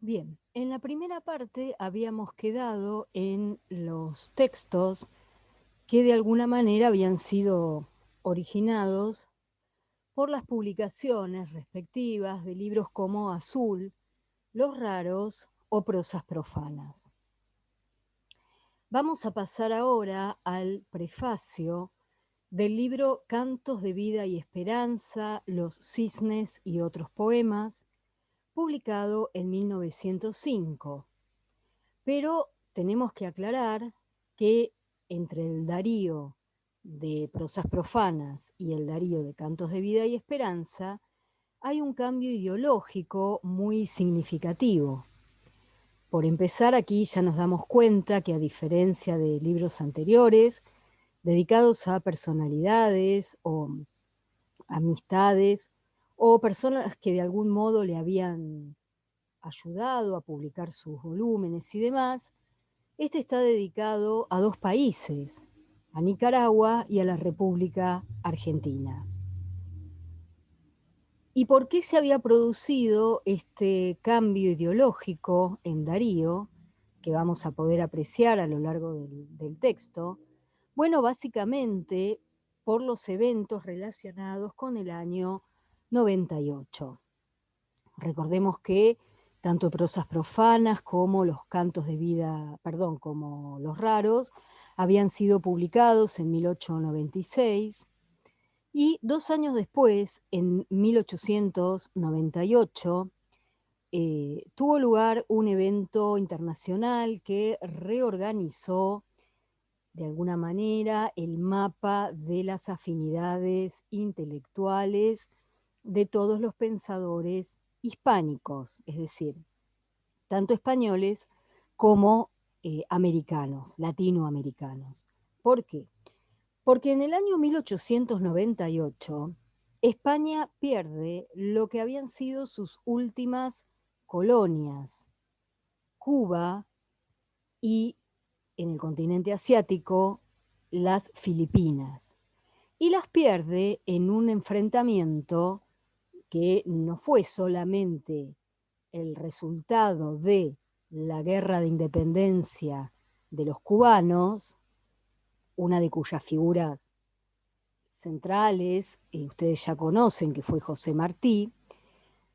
Bien, en la primera parte habíamos quedado en los textos que de alguna manera habían sido originados por las publicaciones respectivas de libros como Azul, Los Raros o Prosas Profanas. Vamos a pasar ahora al prefacio del libro Cantos de Vida y Esperanza, Los Cisnes y otros poemas, publicado en 1905. Pero tenemos que aclarar que entre el Darío de Prosas Profanas y el Darío de Cantos de Vida y Esperanza hay un cambio ideológico muy significativo. Por empezar, aquí ya nos damos cuenta que a diferencia de libros anteriores, dedicados a personalidades o amistades o personas que de algún modo le habían ayudado a publicar sus volúmenes y demás, este está dedicado a dos países, a Nicaragua y a la República Argentina. ¿Y por qué se había producido este cambio ideológico en Darío, que vamos a poder apreciar a lo largo del texto? Bueno, básicamente por los eventos relacionados con el año 98. Recordemos que tanto Prosas Profanas como los Cantos de Vida, perdón, como Los Raros, habían sido publicados en 1896 y 2 años después, en 1898, tuvo lugar un evento internacional que reorganizó de alguna manera el mapa de las afinidades intelectuales de todos los pensadores hispánicos, es decir, tanto españoles como americanos, latinoamericanos. ¿Por qué? Porque en el año 1898 España pierde lo que habían sido sus últimas colonias, Cuba y en el continente asiático las Filipinas, y las pierde en un enfrentamiento que no fue solamente el resultado de la guerra de independencia de los cubanos, una de cuyas figuras centrales ustedes ya conocen, que fue José Martí,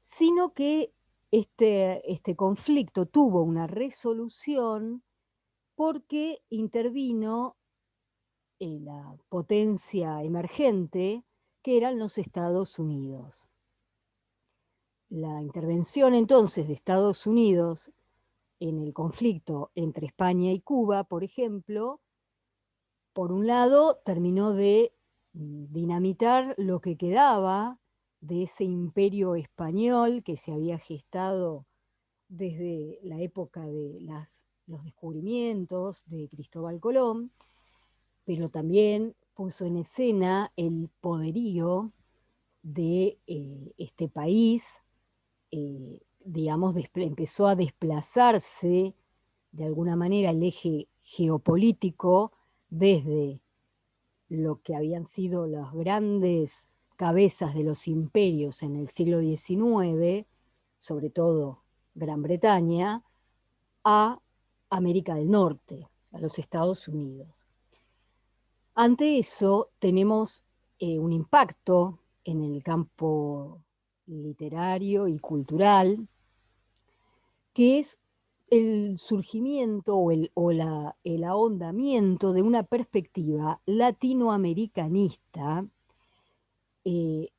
sino que este conflicto tuvo una resolución porque intervino la potencia emergente que eran los Estados Unidos. La intervención entonces de Estados Unidos en el conflicto entre España y Cuba, por ejemplo, por un lado terminó de dinamitar lo que quedaba de ese imperio español que se había gestado desde la época de los descubrimientos de Cristóbal Colón, pero también puso en escena el poderío de este país, digamos, empezó a desplazarse de alguna manera el eje geopolítico desde lo que habían sido las grandes cabezas de los imperios en el siglo XIX, sobre todo Gran Bretaña, a América del Norte, a los Estados Unidos. Ante eso tenemos un impacto en el campo literario y cultural, que es el surgimiento el ahondamiento de una perspectiva latinoamericanista eh,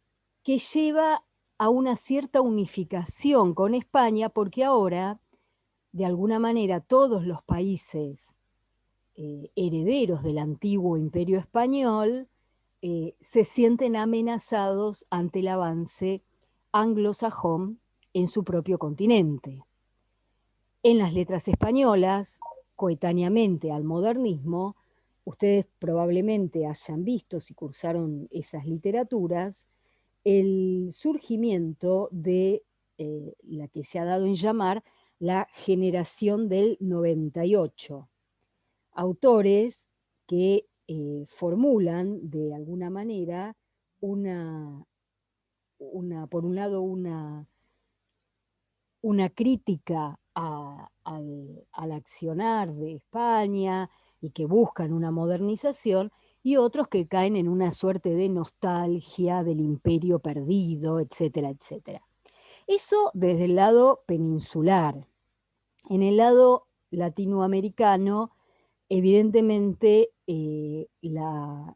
que lleva a una cierta unificación con España, porque ahora, de alguna manera, todos los países herederos del antiguo imperio español se sienten amenazados ante el avance anglosajón en su propio continente. En las letras españolas, coetáneamente al modernismo, ustedes probablemente hayan visto, si cursaron esas literaturas, el surgimiento de la que se ha dado en llamar la generación del 98. Autores que formulan de alguna manera por un lado, una crítica al accionar de España y que buscan una modernización, y otros que caen en una suerte de nostalgia del imperio perdido, etcétera, etcétera. Eso desde el lado peninsular. En el lado latinoamericano, evidentemente la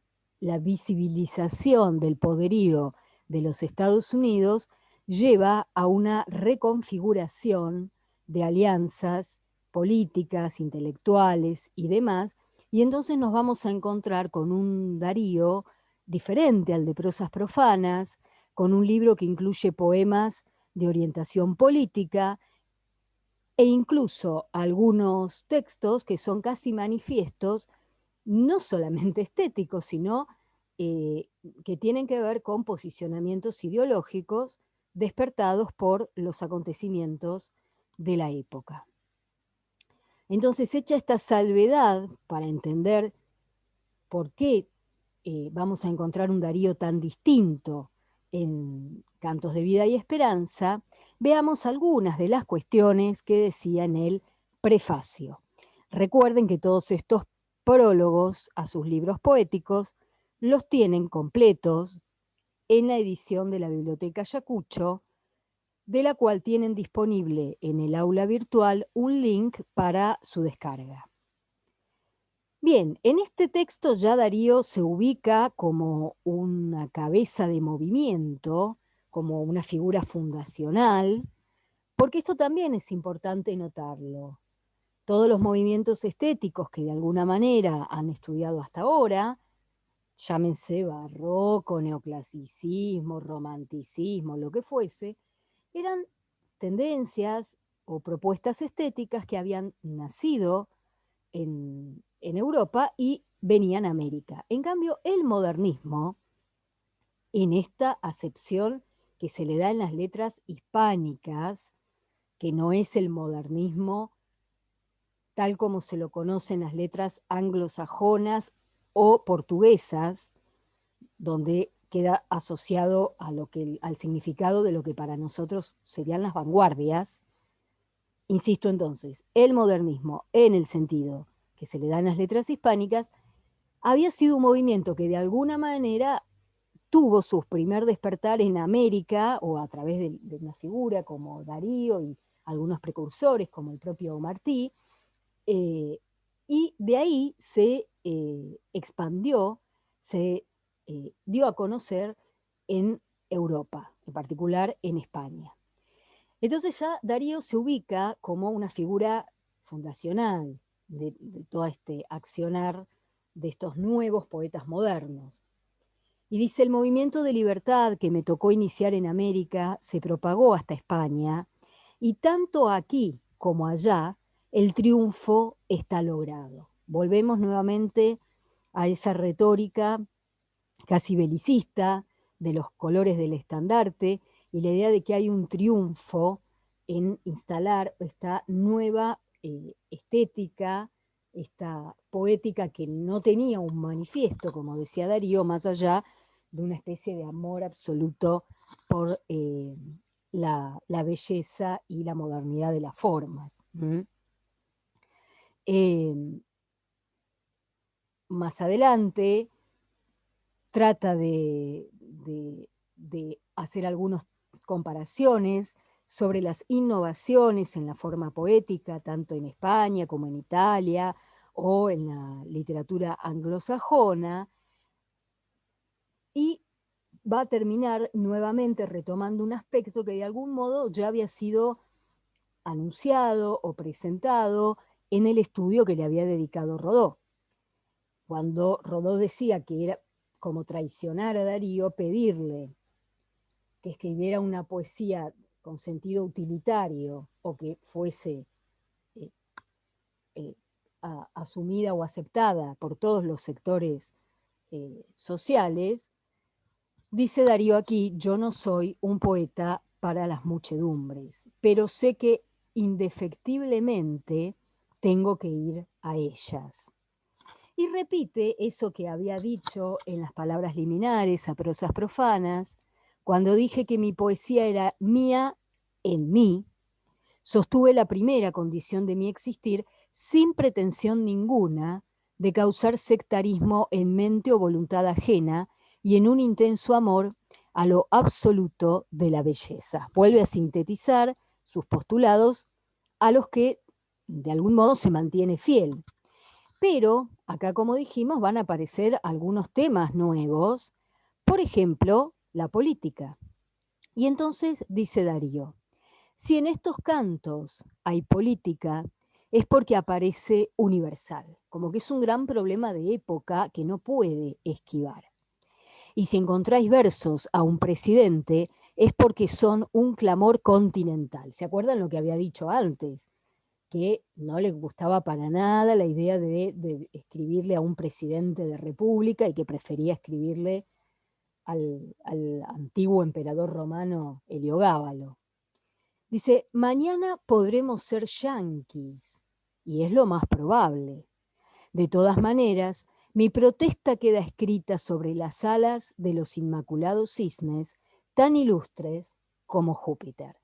visibilización del poderío de los Estados Unidos lleva a una reconfiguración de alianzas políticas, intelectuales y demás, y entonces nos vamos a encontrar con un Darío diferente al de Prosas Profanas, con un libro que incluye poemas de orientación política e incluso algunos textos que son casi manifiestos, no solamente estéticos, sino que tienen que ver con posicionamientos ideológicos despertados por los acontecimientos de la época. Entonces, hecha esta salvedad para entender por qué vamos a encontrar un Darío tan distinto en Cantos de Vida y Esperanza, veamos algunas de las cuestiones que decía en el prefacio. Recuerden que todos estos prólogos a sus libros poéticos los tienen completos en la edición de la Biblioteca Ayacucho, de la cual tienen disponible en el aula virtual un link para su descarga. Bien, en este texto ya Darío se ubica como una cabeza de movimiento, como una figura fundacional, porque esto también es importante notarlo. Todos los movimientos estéticos que de alguna manera han estudiado hasta ahora, llámense barroco, neoclasicismo, romanticismo, lo que fuese, eran tendencias o propuestas estéticas que habían nacido en Europa y venían a América. En cambio, el modernismo, en esta acepción que se le da en las letras hispánicas, que no es el modernismo tal como se lo conocen las letras anglosajonas o portuguesas, donde queda asociado a al significado de lo que para nosotros serían las vanguardias. Insisto entonces, el modernismo en el sentido que se le dan las letras hispánicas había sido un movimiento que de alguna manera tuvo su primer despertar en América o a través de una figura como Darío y algunos precursores como el propio Martí, y de ahí se expandió, se dio a conocer en Europa, en particular en España. Entonces ya Darío se ubica como una figura fundacional de todo este accionar de estos nuevos poetas modernos. Y dice, el movimiento de libertad que me tocó iniciar en América se propagó hasta España, y tanto aquí como allá el triunfo está logrado. Volvemos nuevamente a esa retórica casi belicista de los colores del estandarte y la idea de que hay un triunfo en instalar esta nueva estética, esta poética que no tenía un manifiesto, como decía Darío, más allá de una especie de amor absoluto por la belleza y la modernidad de las formas. Más adelante trata de hacer algunas comparaciones sobre las innovaciones en la forma poética, tanto en España como en Italia o en la literatura anglosajona, y va a terminar nuevamente retomando un aspecto que de algún modo ya había sido anunciado o presentado en el estudio que le había dedicado Rodó. Cuando Rodó decía que era como traicionar a Darío pedirle que escribiera una poesía con sentido utilitario o que fuese eh, asumida o aceptada por todos los sectores sociales, dice Darío aquí, yo no soy un poeta para las muchedumbres, pero sé que indefectiblemente tengo que ir a ellas. Y repite eso que había dicho en las palabras liminares a Prosas Profanas, cuando dije que mi poesía era mía en mí, Sostuve la primera condición de mi existir sin pretensión ninguna de causar sectarismo en mente o voluntad ajena y en un intenso amor a lo absoluto de la belleza. Vuelve a sintetizar sus postulados a los que de algún modo se mantiene fiel. Pero acá, como dijimos, van a aparecer algunos temas nuevos, por ejemplo, la política. Y entonces dice Darío, si en estos cantos hay política, es porque aparece universal, como que es un gran problema de época que no puede esquivar. Y si encontráis versos a un presidente, es porque son un clamor continental. ¿Se acuerdan lo que había dicho antes? Que no le gustaba para nada la idea de escribirle a un presidente de república y que prefería escribirle al antiguo emperador romano Heliogábalo. Dice, mañana podremos ser yanquis, y es lo más probable. De todas maneras, mi protesta queda escrita sobre las alas de los inmaculados cisnes, tan ilustres como Júpiter.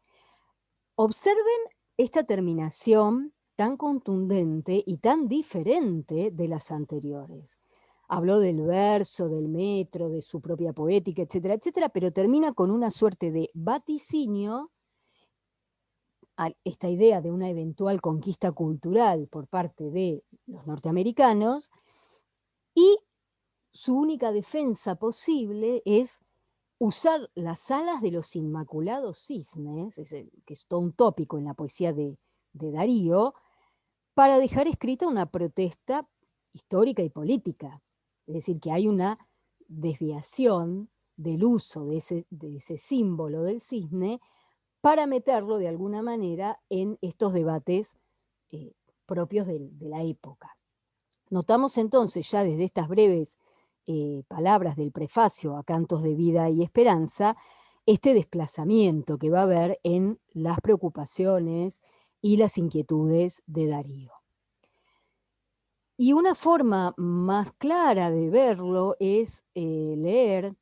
Observen esta terminación tan contundente y tan diferente de las anteriores. Habló del verso, del metro, de su propia poética, etcétera, etcétera, pero termina con una suerte de vaticinio a esta idea de una eventual conquista cultural por parte de los norteamericanos, y su única defensa posible es usar las alas de los inmaculados cisnes, que es todo un tópico en la poesía de Darío, para dejar escrita una protesta histórica y política. Es decir, que hay una desviación del uso de ese símbolo del cisne para meterlo de alguna manera en estos debates propios de la época. Notamos entonces ya desde estas breves palabras del prefacio a Cantos de Vida y Esperanza, este desplazamiento que va a haber en las preocupaciones y las inquietudes de Darío. Y una forma más clara de verlo es leer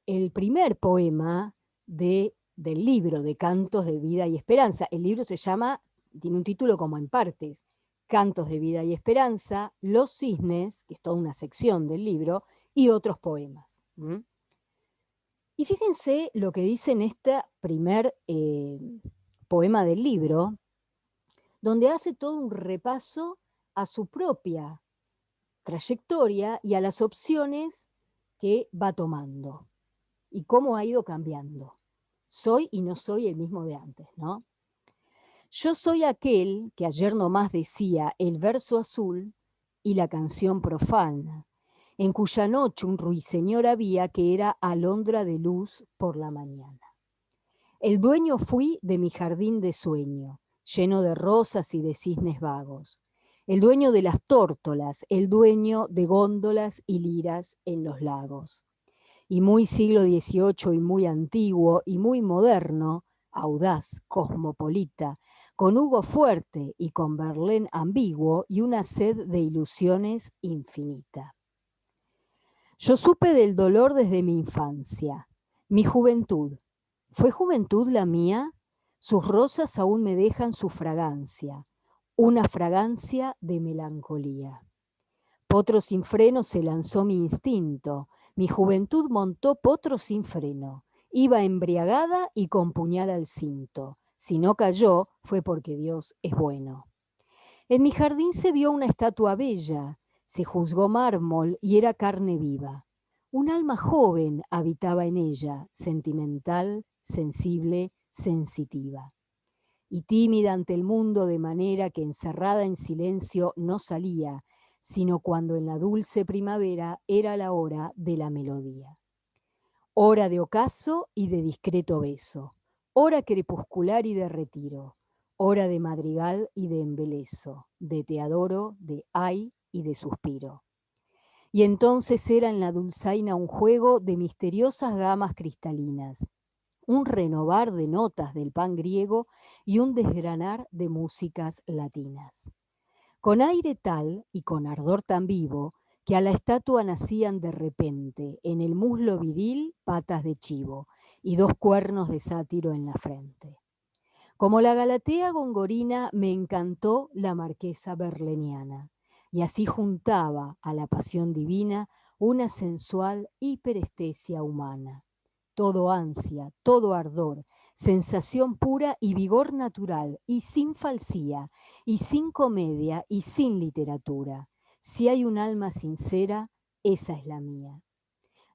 el primer poema del libro de Cantos de Vida y Esperanza. El libro tiene un título como en partes, Cantos de Vida y Esperanza, Los Cisnes, que es toda una sección del libro, y otros poemas. Y fíjense lo que dice en este primer poema del libro, donde hace todo un repaso a su propia trayectoria y a las opciones que va tomando y cómo ha ido cambiando. Soy y no soy el mismo de antes, ¿no? Yo soy aquel que ayer nomás decía el verso azul y la canción profana, en cuya noche un ruiseñor había que era alondra de luz por la mañana. El dueño fui de mi jardín de sueño, lleno de rosas y de cisnes vagos. El dueño de las tórtolas, el dueño de góndolas y liras en los lagos. Y muy siglo XVIII y muy antiguo y muy moderno, audaz, cosmopolita, con Hugo fuerte y con Verlaine ambiguo y una sed de ilusiones infinita. Yo supe del dolor desde mi infancia, mi juventud. ¿Fue juventud la mía? Sus rosas aún me dejan su fragancia, una fragancia de melancolía. Potro sin freno se lanzó mi instinto, mi juventud montó potro sin freno, iba embriagada y con puñal al cinto. Si no cayó, fue porque Dios es bueno. En mi jardín se vio una estatua bella, se juzgó mármol y era carne viva. Un alma joven habitaba en ella, sentimental, sensible, sensitiva. Y tímida ante el mundo de manera que encerrada en silencio no salía, sino cuando en la dulce primavera era la hora de la melodía. Hora de ocaso y de discreto beso, hora crepuscular y de retiro, hora de madrigal y de embeleso, de te adoro, de ay y de suspiro. Y entonces era en la dulzaina un juego de misteriosas gamas cristalinas, un renovar de notas del pan griego y un desgranar de músicas latinas. Con aire tal y con ardor tan vivo, que a la estatua nacían de repente, en el muslo viril, patas de chivo y dos cuernos de sátiro en la frente. Como la Galatea gongorina me encantó la marquesa berleniana, y así juntaba a la pasión divina una sensual hiperestesia humana. Todo ansia, todo ardor, sensación pura y vigor natural, y sin falsía, y sin comedia, y sin literatura. Si hay un alma sincera, esa es la mía.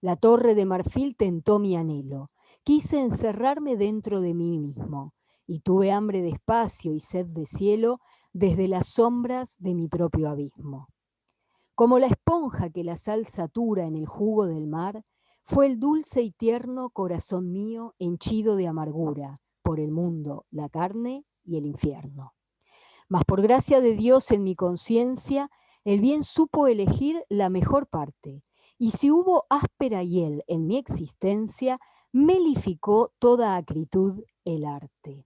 La torre de marfil tentó mi anhelo. Quise encerrarme dentro de mí mismo, y tuve hambre de espacio y sed de cielo desde las sombras de mi propio abismo. Como la esponja que la sal satura en el jugo del mar, fue el dulce y tierno corazón mío henchido de amargura por el mundo, la carne y el infierno. Mas por gracia de Dios en mi conciencia, el bien supo elegir la mejor parte, y si hubo áspera hiel en mi existencia, melificó toda acritud el arte.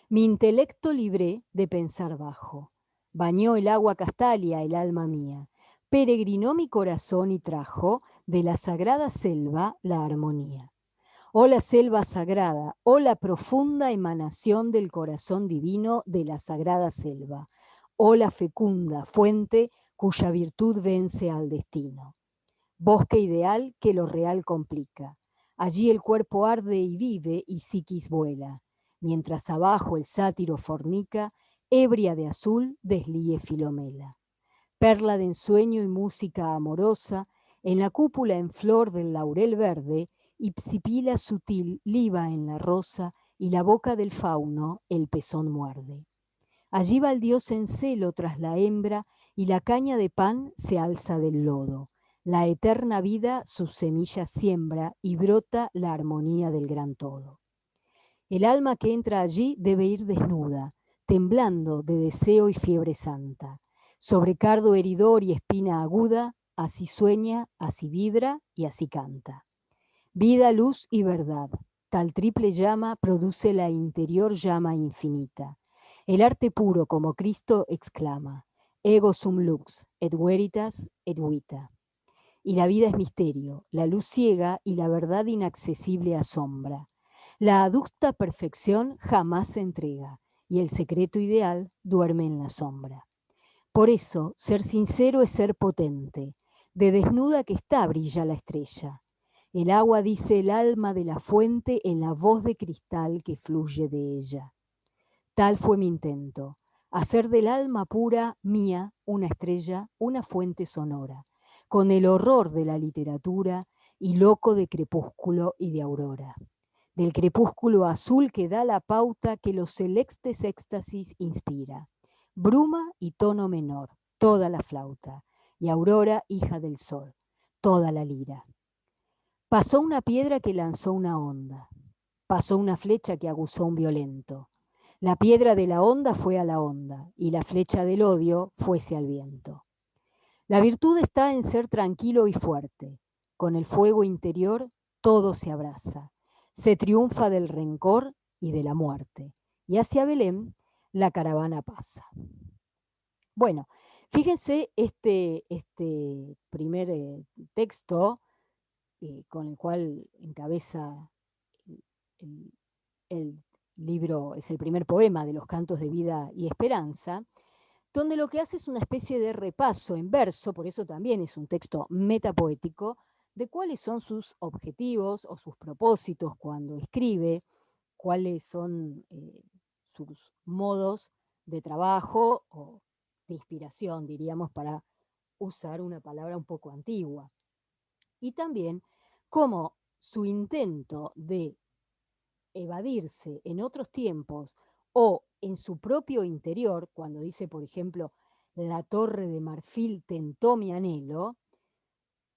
Mi intelecto libré de pensar bajo, bañó el agua castalia el alma mía, peregrinó mi corazón y trajo de la sagrada selva la armonía. Oh la selva sagrada, oh la profunda emanación del corazón divino de la sagrada selva, oh la fecunda fuente cuya virtud vence al destino. Bosque ideal que lo real complica. Allí el cuerpo arde y vive y psiquis vuela, mientras abajo el sátiro fornica, ebria de azul deslíe Filomela. Perla de ensueño y música amorosa, en la cúpula en flor del laurel verde, Ipsipila sutil liba en la rosa, y la boca del fauno el pezón muerde. Allí va el dios en celo tras la hembra, y la caña de pan se alza del lodo. La eterna vida sus semillas siembra, y brota la armonía del gran todo. El alma que entra allí debe ir desnuda, temblando de deseo y fiebre santa. Sobre cardo heridor y espina aguda, así sueña, así vibra y así canta. Vida, luz y verdad, tal triple llama produce la interior llama infinita. El arte puro como Cristo exclama, ego sum lux, et veritas, et vita. Y la vida es misterio, la luz ciega y la verdad inaccesible asombra. La adusta perfección jamás se entrega, y el secreto ideal duerme en la sombra. Por eso, ser sincero es ser potente. De desnuda que está brilla la estrella. El agua dice el alma de la fuente en la voz de cristal que fluye de ella. Tal fue mi intento, hacer del alma pura mía una estrella, una fuente sonora, con el horror de la literatura y loco de crepúsculo y de aurora. Del crepúsculo azul que da la pauta que los celestes éxtasis inspira. Bruma y tono menor, toda la flauta, y aurora, hija del sol, toda la lira. Pasó una piedra que lanzó una onda, pasó una flecha que aguzó un violento. La piedra de la onda fue a la onda, y la flecha del odio fuese al viento. La virtud está en ser tranquilo y fuerte. Con el fuego interior todo se abraza. Se triunfa del rencor y de la muerte. Y hacia Belén la caravana pasa. Bueno, fíjense este primer texto con el cual encabeza el, el libro, es el primer poema de los Cantos de Vida y Esperanza, donde lo que hace es una especie de repaso en verso, por eso también es un texto metapoético, de cuáles son sus objetivos o sus propósitos cuando escribe, cuáles son sus modos de trabajo o de inspiración, diríamos, para usar una palabra un poco antigua. Y también cómo su intento de evadirse en otros tiempos o en su propio interior, cuando dice, por ejemplo, la torre de marfil tentó mi anhelo,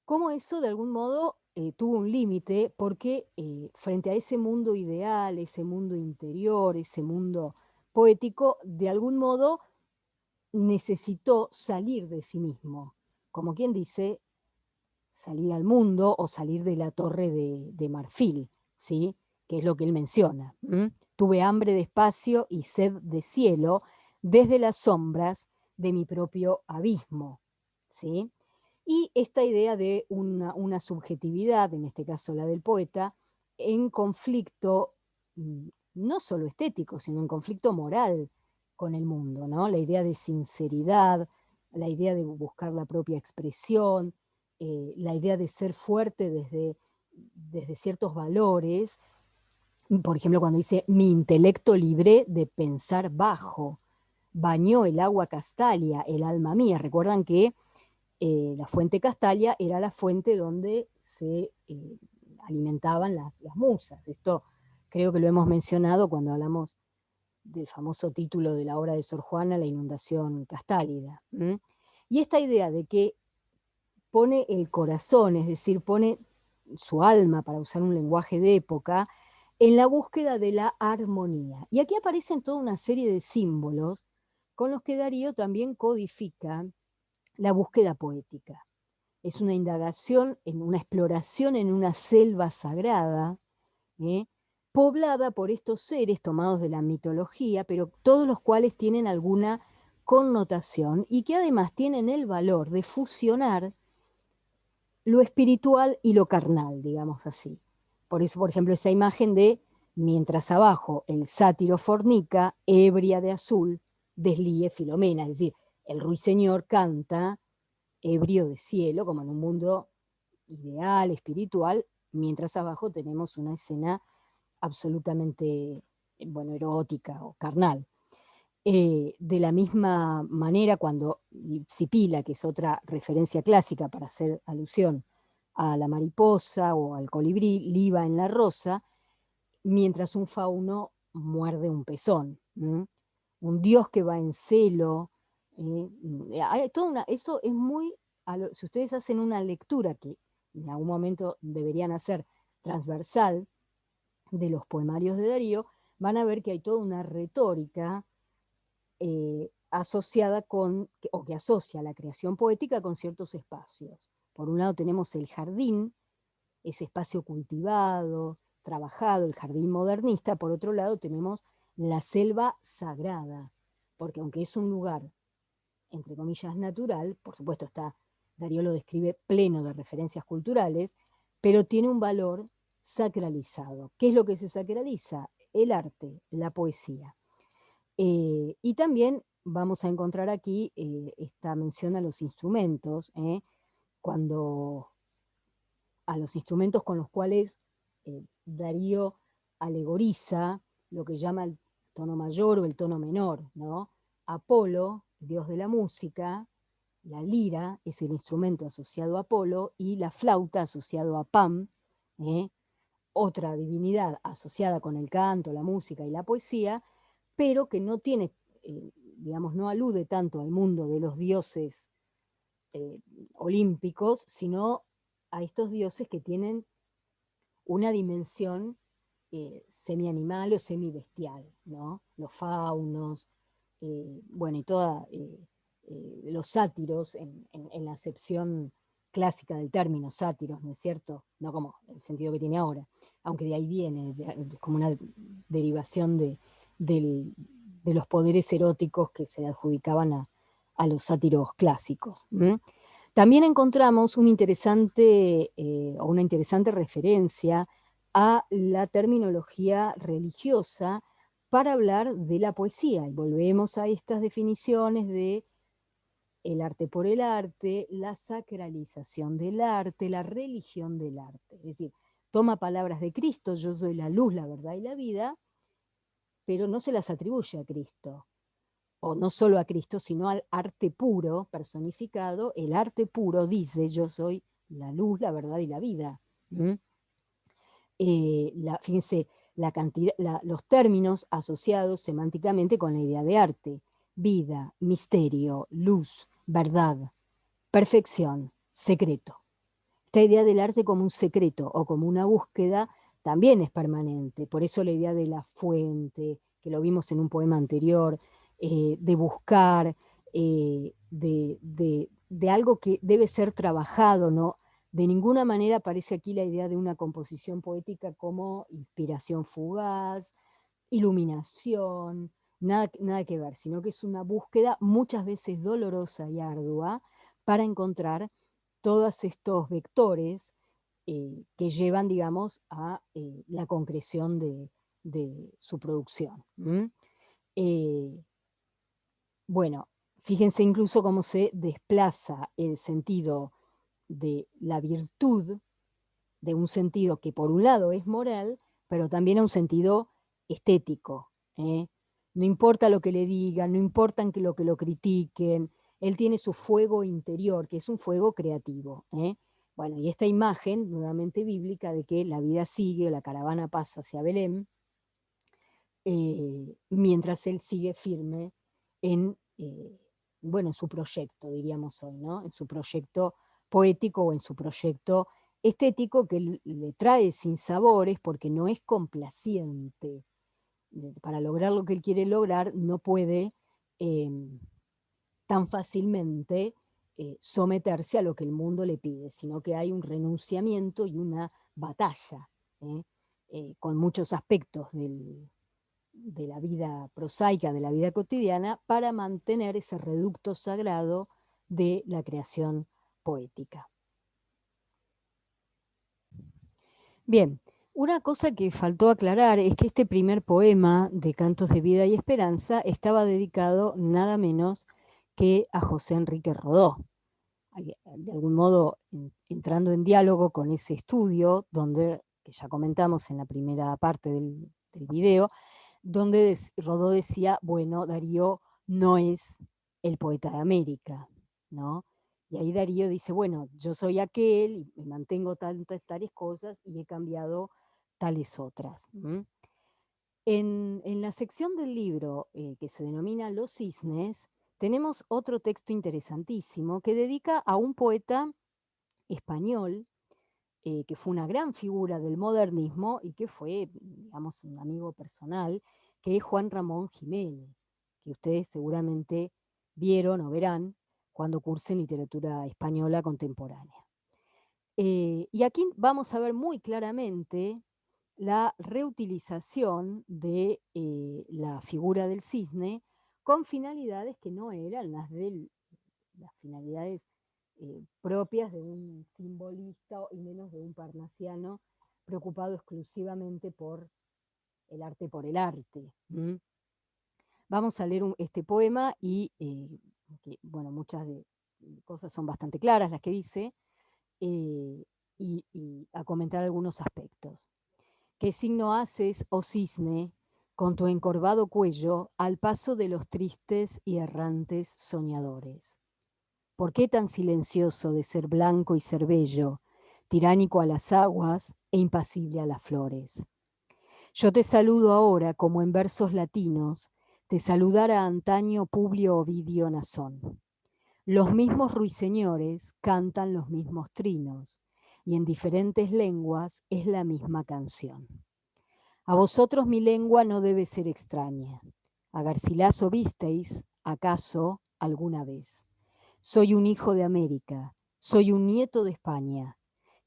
cómo eso de algún modo tuvo un límite porque frente a ese mundo ideal, ese mundo interior, ese mundo poético, de algún modo necesitó salir de sí mismo, como quien dice, salir al mundo o salir de la torre de marfil, ¿sí? Que es lo que él menciona. Tuve hambre de espacio y sed de cielo desde las sombras de mi propio abismo, ¿sí? Y esta idea de una subjetividad, en este caso la del poeta, en conflicto, no solo estético, sino en conflicto moral con el mundo, ¿no? La idea de sinceridad, la idea de buscar la propia expresión, la idea de ser fuerte desde ciertos valores. Por ejemplo, cuando dice, mi intelecto libré de pensar bajo, bañó el agua Castalia, el alma mía. Recuerdan que la fuente Castalia era la fuente donde se alimentaban las musas. Esto creo que lo hemos mencionado cuando hablamos del famoso título de la obra de Sor Juana, La inundación castálida. Y esta idea de que pone el corazón, es decir, pone su alma, para usar un lenguaje de época, en la búsqueda de la armonía. Y aquí aparecen toda una serie de símbolos con los que Darío también codifica la búsqueda poética. Es una indagación, en una exploración en una selva sagrada, ¿eh? Poblada por estos seres tomados de la mitología, pero todos los cuales tienen alguna connotación y que además tienen el valor de fusionar lo espiritual y lo carnal, digamos así. Por eso, por ejemplo, esa imagen de mientras abajo el sátiro fornica, ebria de azul, deslíe Filomena, es decir, el ruiseñor canta ebrio de cielo, como en un mundo ideal, espiritual, mientras abajo tenemos una escena absolutamente, bueno, erótica o carnal. De la misma manera, cuando Sipila, que es otra referencia clásica para hacer alusión a la mariposa o al colibrí, liba en la rosa, mientras un fauno muerde un pezón. Un dios que va en celo. Eso es muy, si ustedes hacen una lectura que en algún momento deberían hacer transversal de los poemarios de Darío, van a ver que hay toda una retórica asociada con, o que asocia la creación poética con ciertos espacios. Por un lado tenemos el jardín, ese espacio cultivado, trabajado, el jardín modernista. Por otro lado tenemos la selva sagrada, porque aunque es un lugar, entre comillas, natural, por supuesto Darío lo describe pleno de referencias culturales, pero tiene un valor sacralizado. ¿Qué es lo que se sacraliza? El arte, la poesía. Y también vamos a encontrar aquí esta mención a los instrumentos, cuando a los instrumentos con los cuales Darío alegoriza lo que llama el tono mayor o el tono menor, ¿no? Apolo, dios de la música, la lira es el instrumento asociado a Apolo y la flauta asociado a Pan, ¿eh? Otra divinidad asociada con el canto, la música y la poesía, pero que no tiene, digamos, no alude tanto al mundo de los dioses eh, olímpicos, sino a estos dioses que tienen una dimensión semi-animal o semi-bestial, ¿no? Los faunos, bueno, y los sátiros, en la acepción clásica del término sátiros, ¿no es cierto? No como el sentido que tiene ahora, aunque de ahí viene, como una derivación de los poderes eróticos que se adjudicaban a los sátiros clásicos. También encontramos una interesante referencia a la terminología religiosa para hablar de la poesía. Y volvemos a estas definiciones de el arte por el arte, la sacralización del arte, la religión del arte. Es decir, toma palabras de Cristo, yo soy la luz, la verdad y la vida, pero no se las atribuye a Cristo, o no solo a Cristo, sino al arte puro personificado. El arte puro dice, yo soy la luz, la verdad y la vida. Fíjense, los términos asociados semánticamente con la idea de arte: vida, misterio, luz, verdad, perfección, secreto. Esta idea del arte como un secreto o como una búsqueda también es permanente. Por eso la idea de la fuente, que lo vimos en un poema anterior, de buscar, de algo que debe ser trabajado, ¿no? De ninguna manera aparece aquí la idea de una composición poética como inspiración fugaz, iluminación, nada que ver, sino que es una búsqueda muchas veces dolorosa y ardua para encontrar todos estos vectores que llevan, digamos, a la concreción de su producción. Bueno, fíjense incluso cómo se desplaza el sentido de la virtud, de un sentido que por un lado es moral, pero también a un sentido estético. ¿Eh? No importa lo que le digan, no importa lo que lo critiquen, él tiene su fuego interior, que es un fuego creativo. Bueno, y esta imagen, nuevamente bíblica, de que la vida sigue, o la caravana pasa hacia Belén, mientras él sigue firme en, bueno, en su proyecto, diríamos hoy, ¿no? En su proyecto poético o en su proyecto estético que le trae sinsabores porque no es complaciente. Para lograr lo que él quiere lograr, no puede tan fácilmente someterse a lo que el mundo le pide, sino que hay un renunciamiento y una batalla con muchos aspectos de la vida prosaica, de la vida cotidiana, para mantener ese reducto sagrado de la creación poética. Bien, una cosa que faltó aclarar es que este primer poema de Cantos de Vida y Esperanza estaba dedicado nada menos que a José Enrique Rodó. De algún modo entrando en diálogo con ese estudio, donde, que ya comentamos en la primera parte del video, donde Rodó decía, bueno, Darío no es el poeta de América, ¿no? Y ahí Darío dice, bueno, yo soy aquel y me mantengo tales cosas y he cambiado tales otras. En la sección del libro que se denomina Los Cisnes, tenemos otro texto interesantísimo que dedica a un poeta español que fue una gran figura del modernismo y que fue, digamos, un amigo personal, que es Juan Ramón Jiménez, que ustedes seguramente vieron o verán cuando cursen literatura española contemporánea. Y aquí vamos a ver muy claramente la reutilización de la figura del cisne con finalidades que no eran las finalidades propias de un simbolista y menos de un parnasiano preocupado exclusivamente por el arte. Vamos a leer este poema y, que, bueno, muchas cosas son bastante claras las que dice, y a comentar algunos aspectos. ¿Qué signo haces, oh cisne, con tu encorvado cuello al paso de los tristes y errantes soñadores? ¿Por qué tan silencioso de ser blanco y ser bello, tiránico a las aguas e impasible a las flores? Yo te saludo ahora como en versos latinos te saludara antaño Publio Ovidio Nasón. Los mismos ruiseñores cantan los mismos trinos, y en diferentes lenguas es la misma canción. A vosotros mi lengua no debe ser extraña. A Garcilaso visteis, acaso, alguna vez. Soy un hijo de América, soy un nieto de España.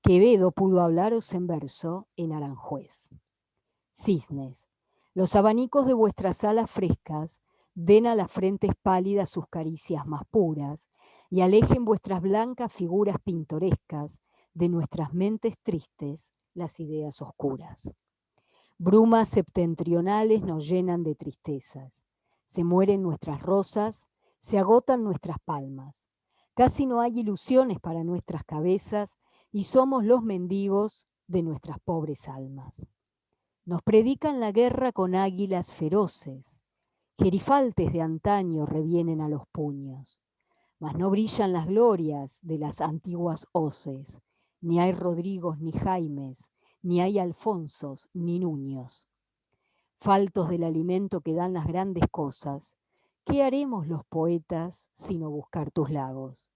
Quevedo pudo hablaros en verso en Aranjuez. Cisnes, los abanicos de vuestras alas frescas den a las frentes pálidas sus caricias más puras y alejen vuestras blancas figuras pintorescas de nuestras mentes tristes las ideas oscuras. Brumas septentrionales nos llenan de tristezas. Se mueren nuestras rosas, se agotan nuestras palmas. Casi no hay ilusiones para nuestras cabezas y somos los mendigos de nuestras pobres almas. Nos predican la guerra con águilas feroces. Gerifaltes de antaño revienen a los puños. Mas no brillan las glorias de las antiguas hoces. Ni hay Rodrigos ni Jaimes, ni hay Alfonsos ni Nuños. Faltos del alimento que dan las grandes cosas, ¿qué haremos los poetas sino buscar tus lagos?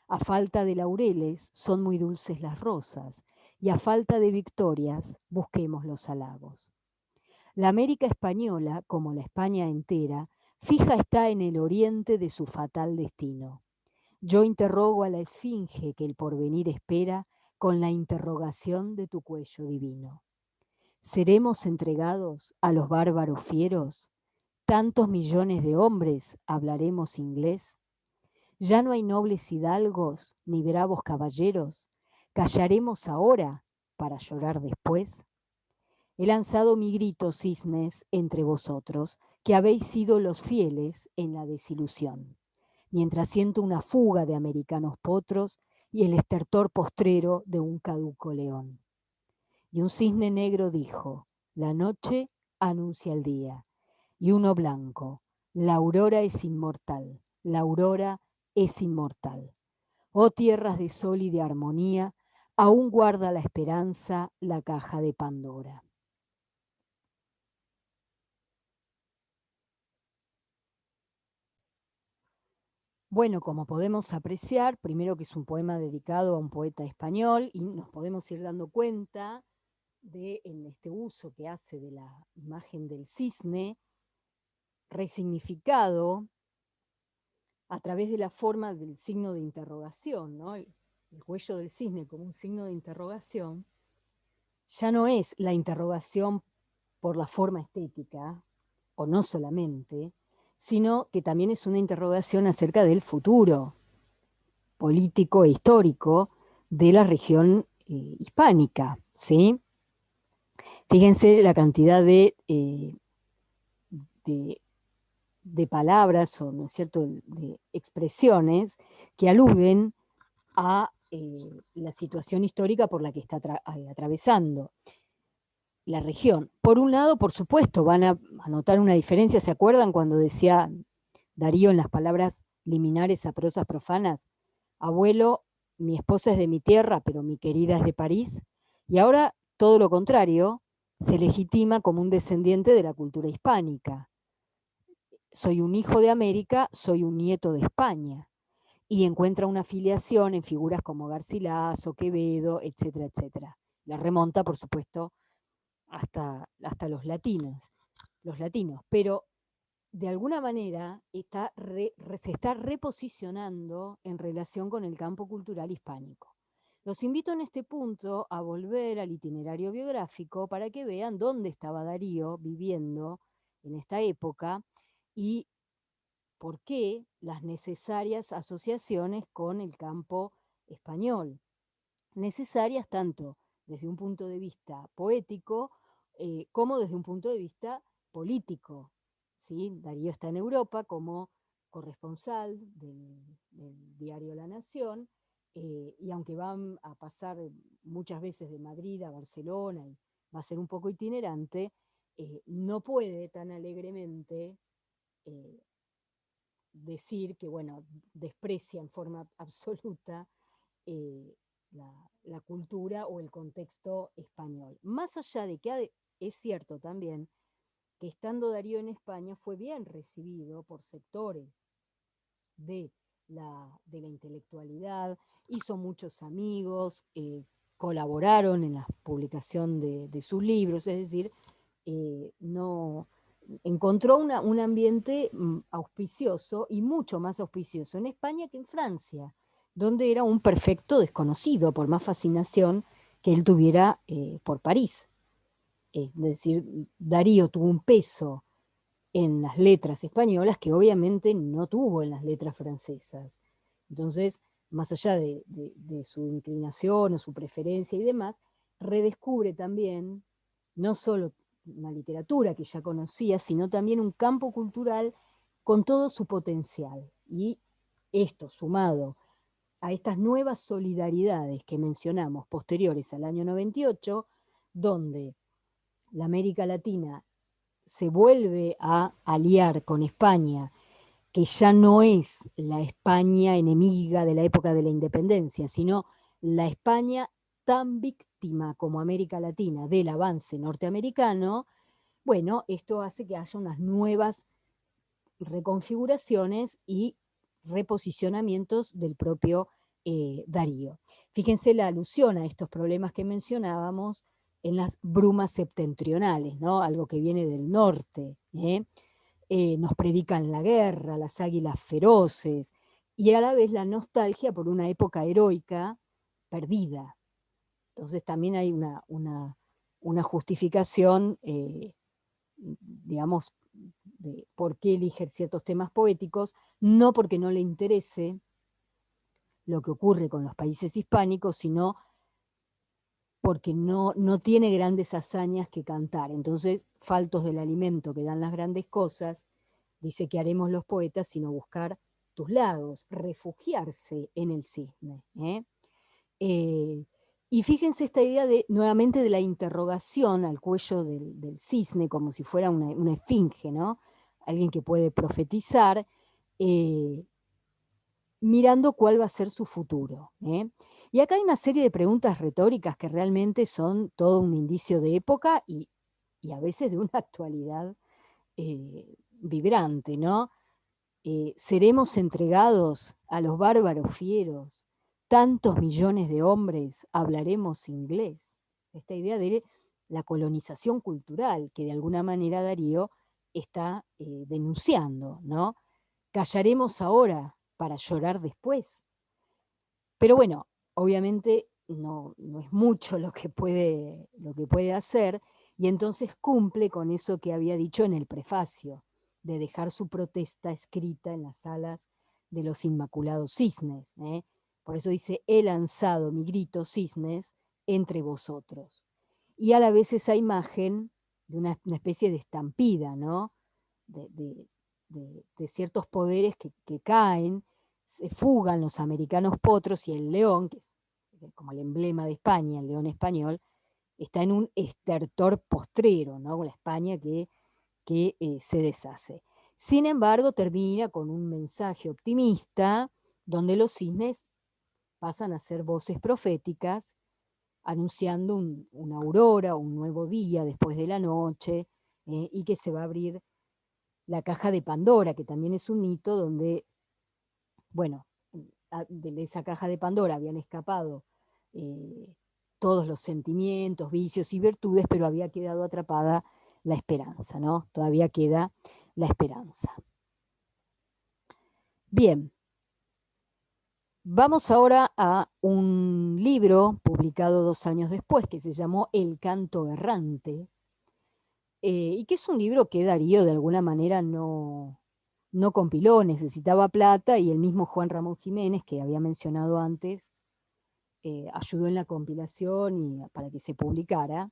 A falta de laureles son muy dulces las rosas, y a falta de victorias busquemos los halagos. La América española, como la España entera, fija está en el oriente de su fatal destino. Yo interrogo a la esfinge que el porvenir espera con la interrogación de tu cuello divino. ¿Seremos entregados a los bárbaros fieros? ¿Tantos millones de hombres hablaremos inglés? Ya no hay nobles hidalgos ni bravos caballeros. ¿Callaremos ahora para llorar después? He lanzado mi grito, cisnes, entre vosotros, que habéis sido los fieles en la desilusión, mientras siento una fuga de americanos potros y el estertor postrero de un caduco león. Y un cisne negro dijo, la noche anuncia el día, y uno blanco, la aurora es inmortal, la aurora es inmortal. Oh tierras de sol y de armonía, aún guarda la esperanza la caja de Pandora. Bueno, como podemos apreciar, primero que es un poema dedicado a un poeta español y nos podemos ir dando cuenta de en este uso que hace de la imagen del cisne, resignificado a través de la forma del signo de interrogación, ¿no? El cuello del cisne como un signo de interrogación, ya no es la interrogación por la forma estética, o no solamente, sino que también es una interrogación acerca del futuro político e histórico de la región hispánica, ¿sí? Fíjense la cantidad de, de palabras o, ¿no es cierto?, de expresiones que aluden a la situación histórica por la que está atravesando la región. Por un lado, por supuesto, van a notar una diferencia. ¿Se acuerdan cuando decía Darío en las palabras liminares a prosas profanas? Abuelo, mi esposa es de mi tierra, pero mi querida es de París. Y ahora todo lo contrario, se legitima como un descendiente de la cultura hispánica. Soy un hijo de América, soy un nieto de España. Y encuentra una afiliación en figuras como Garcilaso, Quevedo, etcétera, etcétera. La remonta, por supuesto, hasta los latinos, pero de alguna manera se está reposicionando en relación con el campo cultural hispánico. Los invito en este punto a volver al itinerario biográfico para que vean dónde estaba Darío viviendo en esta época y por qué las necesarias asociaciones con el campo español. Necesarias tanto desde un punto de vista poético como desde un punto de vista político. ¿Sí? Darío está en Europa como corresponsal del diario La Nación, y aunque van a pasar muchas veces de Madrid a Barcelona y va a ser un poco itinerante, no puede tan alegremente eh, decir que, bueno, desprecia en forma absoluta eh, la cultura o el contexto español. Más allá de que es cierto también que estando Darío en España fue bien recibido por sectores de de la intelectualidad, hizo muchos amigos, colaboraron en la publicación de sus libros, es decir, no, encontró un ambiente auspicioso y mucho más auspicioso en España que en Francia, donde era un perfecto desconocido, por más fascinación que él tuviera por París. Es decir, Darío tuvo un peso en las letras españolas que obviamente no tuvo en las letras francesas. Entonces, más allá de su inclinación o su preferencia y demás, redescubre también no solo una literatura que ya conocía, sino también un campo cultural con todo su potencial. Y esto, sumado a estas nuevas solidaridades que mencionamos posteriores al año 98, donde la América Latina se vuelve a aliar con España, que ya no es la España enemiga de la época de la independencia, sino la España tan víctima como América Latina del avance norteamericano, bueno, esto hace que haya unas nuevas reconfiguraciones y reposicionamientos del propio Darío. Fíjense la alusión a estos problemas que mencionábamos en las brumas septentrionales, ¿no? Algo que viene del norte. Nos predican la guerra, las águilas feroces, y a la vez la nostalgia por una época heroica perdida. Entonces también hay una justificación, digamos, de por qué elige ciertos temas poéticos, no porque no le interese lo que ocurre con los países hispánicos, sino porque no tiene grandes hazañas que cantar. Entonces, faltos del alimento que dan las grandes cosas, dice que haremos los poetas, sino buscar tus lagos, refugiarse en el cisne. Y fíjense esta idea nuevamente de la interrogación al cuello del cisne, como si fuera una esfinge, ¿no? Alguien que puede profetizar, mirando cuál va a ser su futuro. Y acá hay una serie de preguntas retóricas que realmente son todo un indicio de época y a veces de una actualidad vibrante, ¿no? ¿Seremos entregados a los bárbaros fieros? ¿Tantos millones de hombres hablaremos inglés? Esta idea de la colonización cultural que de alguna manera Darío está denunciando, ¿no? ¿Callaremos ahora para llorar después? Pero bueno, obviamente no es mucho lo que puede hacer, y entonces cumple con eso que había dicho en el prefacio, de dejar su protesta escrita en las alas de los Inmaculados Cisnes. Por eso dice, he lanzado mi grito, cisnes, entre vosotros. Y a la vez esa imagen de una especie de estampida, ¿no? De ciertos poderes que caen, se fugan los americanos potros, y el león, que es como el emblema de España, el león español, está en un estertor postrero, ¿no? Con la España que se deshace. Sin embargo, termina con un mensaje optimista, donde los cisnes pasan a ser voces proféticas, anunciando una aurora, un nuevo día después de la noche, y que se va a abrir la caja de Pandora, que también es un mito donde, bueno, de esa caja de Pandora habían escapado todos los sentimientos, vicios y virtudes, pero había quedado atrapada la esperanza, ¿no? Todavía queda la esperanza. Bien, vamos ahora a un libro publicado 2 años después que se llamó El Canto Errante, y que es un libro que Darío de alguna manera no compiló, necesitaba plata, y el mismo Juan Ramón Jiménez, que había mencionado antes, ayudó en la compilación y para que se publicara.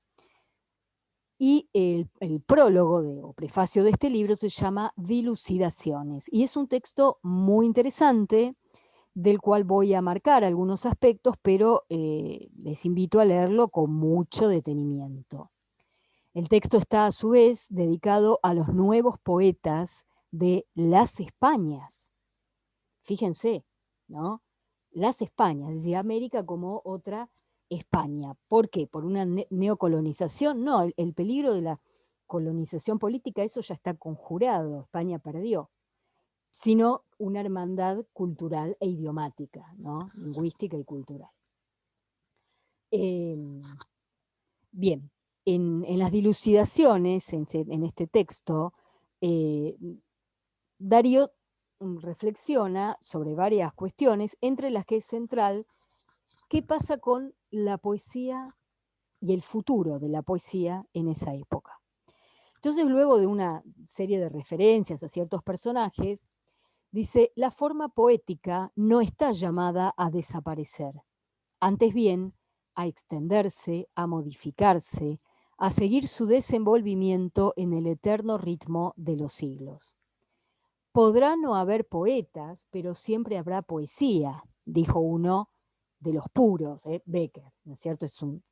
Y el prólogo o prefacio de este libro se llama Dilucidaciones, y es un texto muy interesante, del cual voy a marcar algunos aspectos, pero les invito a leerlo con mucho detenimiento. El texto está a su vez dedicado a los nuevos poetas de las Españas. Fíjense, ¿no? Las Españas, es decir, América como otra España. ¿Por qué? ¿Por una neocolonización? No, el peligro de la colonización política, eso ya está conjurado, España perdió, sino una hermandad cultural e idiomática, ¿no? Lingüística y cultural. Bien, en las dilucidaciones, en este texto, Darío reflexiona sobre varias cuestiones, entre las que es central qué pasa con la poesía y el futuro de la poesía en esa época. Entonces, luego de una serie de referencias a ciertos personajes, dice, la forma poética no está llamada a desaparecer, antes bien a extenderse, a modificarse, a seguir su desenvolvimiento en el eterno ritmo de los siglos. Podrá no haber poetas, pero siempre habrá poesía, dijo uno de los puros, Becker, ¿no es cierto? Es un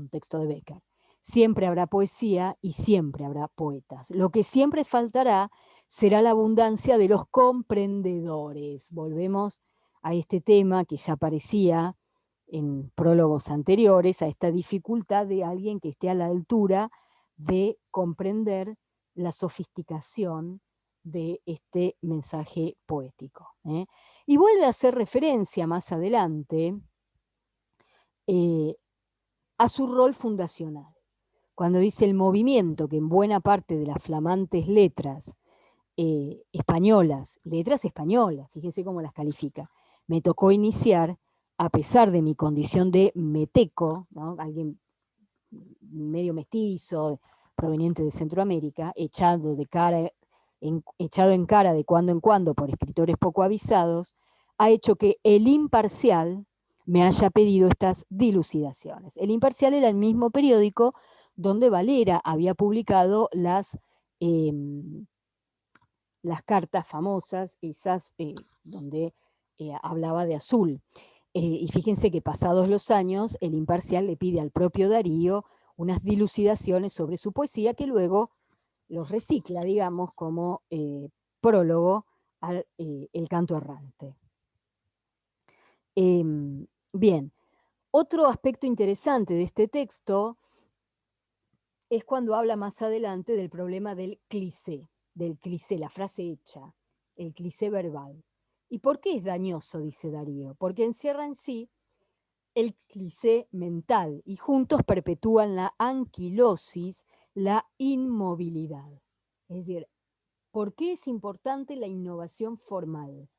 texto de Becker. Siempre habrá poesía y siempre habrá poetas. Lo que siempre faltará será la abundancia de los comprendedores. Volvemos a este tema que ya aparecía en prólogos anteriores, a esta dificultad de alguien que esté a la altura de comprender la sofisticación de este mensaje poético. Y vuelve a hacer referencia más adelante a su rol fundacional, cuando dice el movimiento que en buena parte de las flamantes letras españolas, fíjense cómo las califica, me tocó iniciar, a pesar de mi condición de meteco, ¿no? Alguien medio mestizo, proveniente de Centroamérica, echado en cara de cuando en cuando por escritores poco avisados, ha hecho que el Imparcial me haya pedido estas dilucidaciones. El Imparcial era el mismo periódico donde Valera había publicado las cartas famosas, esas donde hablaba de azul. Y fíjense que pasados los años, el Imparcial le pide al propio Darío unas dilucidaciones sobre su poesía que luego los recicla, digamos, como prólogo al El canto errante. Bien, otro aspecto interesante de este texto es cuando habla más adelante del problema del cliché, la frase hecha, el cliché verbal. ¿Y por qué es dañoso? Dice Darío. Porque encierra en sí el cliché mental y juntos perpetúan la anquilosis, la inmovilidad. Es decir, ¿por qué es importante la innovación formal?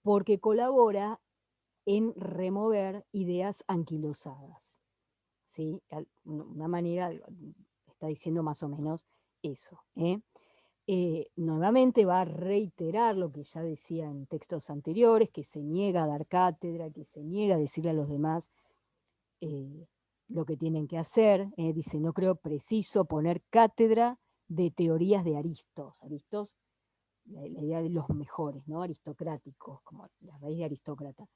Porque colabora en remover ideas anquilosadas. ¿Sí? Una manera, está diciendo más o menos eso. Nuevamente va a reiterar lo que ya decía en textos anteriores, que se niega a dar cátedra, que se niega a decirle a los demás lo que tienen que hacer. Dice, no creo preciso poner cátedra de teorías de Aristos. Aristos, la idea de los mejores, ¿no? Aristocráticos, como la raíz de aristócrata.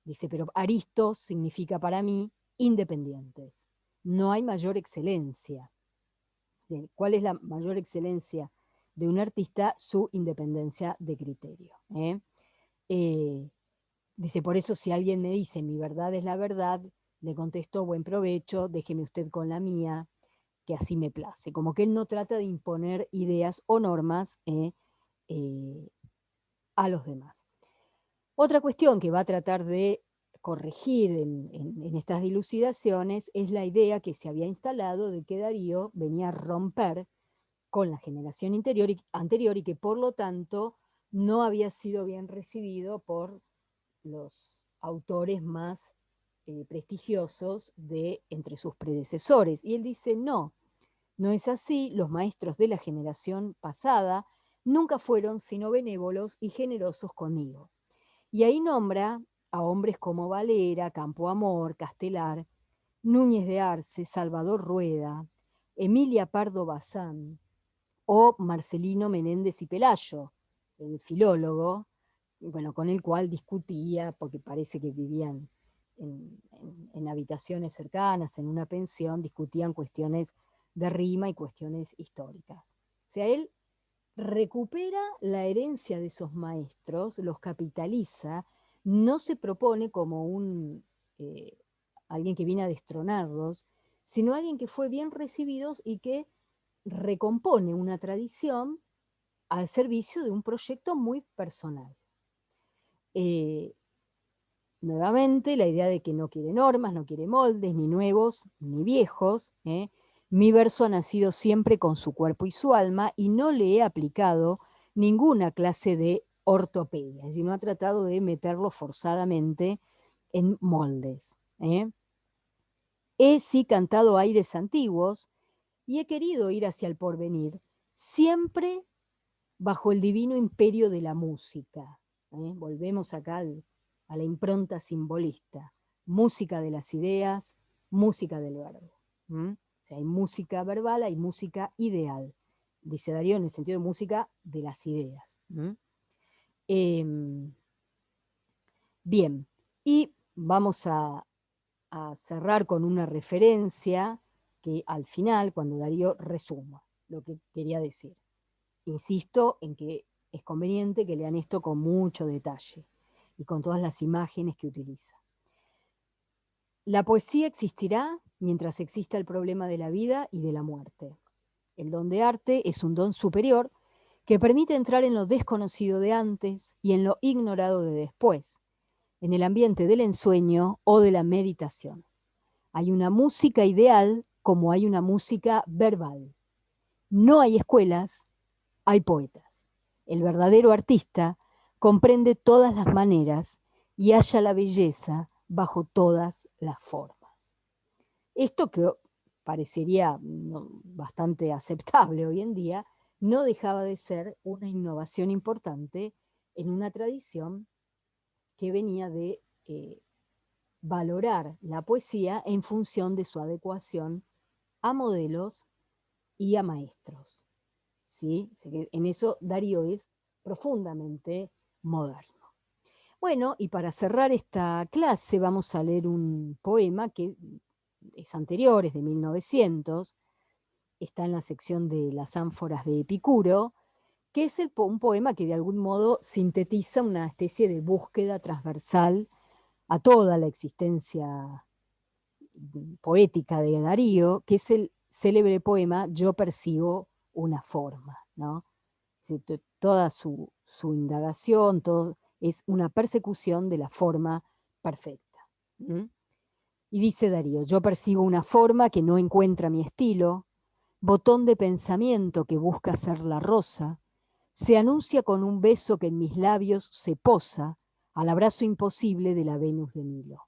Dice, pero Aristos significa para mí independientes. No hay mayor excelencia. ¿Cuál es la mayor excelencia de un artista? Su independencia de criterio. Dice, por eso si alguien me dice mi verdad es la verdad, le contesto buen provecho, déjeme usted con la mía, que así me place. Como que él no trata de imponer ideas o normas a los demás. Otra cuestión que va a tratar de corregir en estas dilucidaciones es la idea que se había instalado de que Darío venía a romper con la generación anterior y que por lo tanto no había sido bien recibido por los autores más prestigiosos de entre sus predecesores. Y él dice, no, no es así, los maestros de la generación pasada nunca fueron sino benévolos y generosos conmigo. Y ahí nombra a hombres como Valera, Campoamor, Castelar, Núñez de Arce, Salvador Rueda, Emilia Pardo Bazán o Marcelino Menéndez y Pelayo, el filólogo, bueno, con el cual discutía, porque parece que vivían en habitaciones cercanas, en una pensión, discutían cuestiones de rima y cuestiones históricas. O sea, él recupera la herencia de esos maestros, los capitaliza, no se propone como alguien que viene a destronarlos, sino alguien que fue bien recibido y que recompone una tradición al servicio de un proyecto muy personal. Nuevamente, la idea de que no quiere normas, no quiere moldes, ni nuevos, ni viejos. Mi verso ha nacido siempre con su cuerpo y su alma y no le he aplicado ninguna clase de ortopedia, es decir, no ha tratado de meterlo forzadamente en moldes. He sí cantado aires antiguos y he querido ir hacia el porvenir, siempre bajo el divino imperio de la música. Volvemos acá a la impronta simbolista. Música de las ideas, música del verbo. O sea, hay música verbal, hay música ideal. Dice Darío en el sentido de música de las ideas. Bien, y vamos a cerrar con una referencia que al final, cuando Darío resuma lo que quería decir. Insisto en que es conveniente que lean esto con mucho detalle y con todas las imágenes que utiliza. La poesía existirá mientras exista el problema de la vida y de la muerte. El don de arte es un don superior que permite entrar en lo desconocido de antes y en lo ignorado de después, en el ambiente del ensueño o de la meditación. Hay una música ideal como hay una música verbal. No hay escuelas, hay poetas. El verdadero artista comprende todas las maneras y halla la belleza bajo todas las formas. Esto que parecería bastante aceptable hoy en día, no dejaba de ser una innovación importante en una tradición que venía de valorar la poesía en función de su adecuación a modelos y a maestros. ¿Sí? En eso Darío es profundamente moderno. Bueno, y para cerrar esta clase vamos a leer un poema que es anterior, es de 1900, está en la sección de las ánforas de Epicuro, que es un poema que de algún modo sintetiza una especie de búsqueda transversal a toda la existencia poética de Darío, que es el célebre poema Yo persigo una forma, ¿no? Toda su indagación es una persecución de la forma perfecta. ¿Mm? Y dice Darío, yo persigo una forma que no encuentra mi estilo, botón de pensamiento que busca ser la rosa, se anuncia con un beso que en mis labios se posa al abrazo imposible de la Venus de Milo.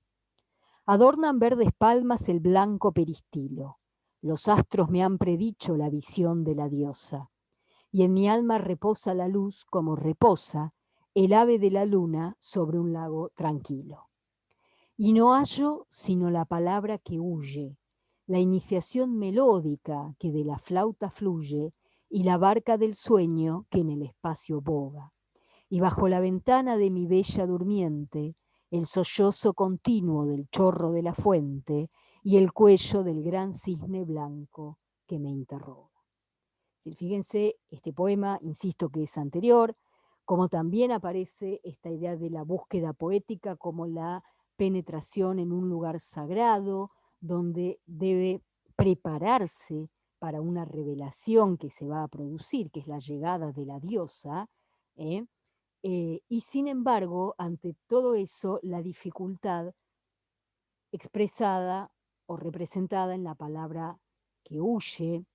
Adornan verdes palmas el blanco peristilo, los astros me han predicho la visión de la diosa, y en mi alma reposa la luz como reposa el ave de la luna sobre un lago tranquilo. Y no hallo sino la palabra que huye, la iniciación melódica que de la flauta fluye y la barca del sueño que en el espacio boga. Y bajo la ventana de mi bella durmiente, el sollozo continuo del chorro de la fuente y el cuello del gran cisne blanco que me interroga. Fíjense, este poema, insisto que es anterior, como también aparece esta idea de la búsqueda poética como la penetración en un lugar sagrado, donde debe prepararse para una revelación que se va a producir, que es la llegada de la diosa, y sin embargo, ante todo eso, la dificultad expresada o representada en la palabra que huye,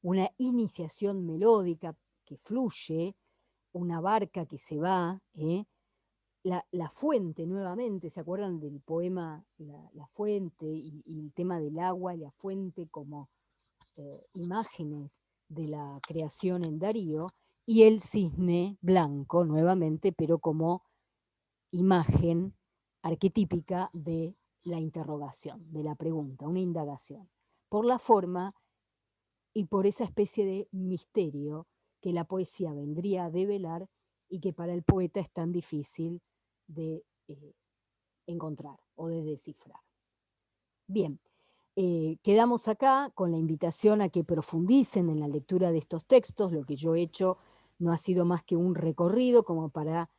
una iniciación melódica que fluye, una barca que se va, la fuente nuevamente, ¿se acuerdan del poema La fuente y el tema del agua y la fuente como imágenes de la creación en Darío? Y el cisne blanco nuevamente, pero como imagen arquetípica de la interrogación, de la pregunta, una indagación, por la forma y por esa especie de misterio que la poesía vendría a develar y que para el poeta es tan difícil de encontrar o de descifrar. Bien, quedamos acá con la invitación a que profundicen en la lectura de estos textos. Lo que yo he hecho no ha sido más que un recorrido como para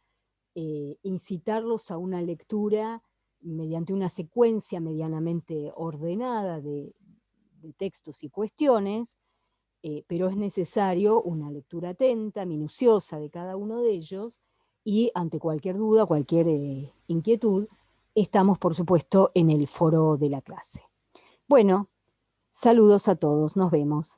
incitarlos a una lectura mediante una secuencia medianamente ordenada de textos y cuestiones, pero es necesario una lectura atenta, minuciosa de cada uno de ellos, y ante cualquier duda, cualquier inquietud, estamos por supuesto en el foro de la clase. Bueno, saludos a todos, nos vemos.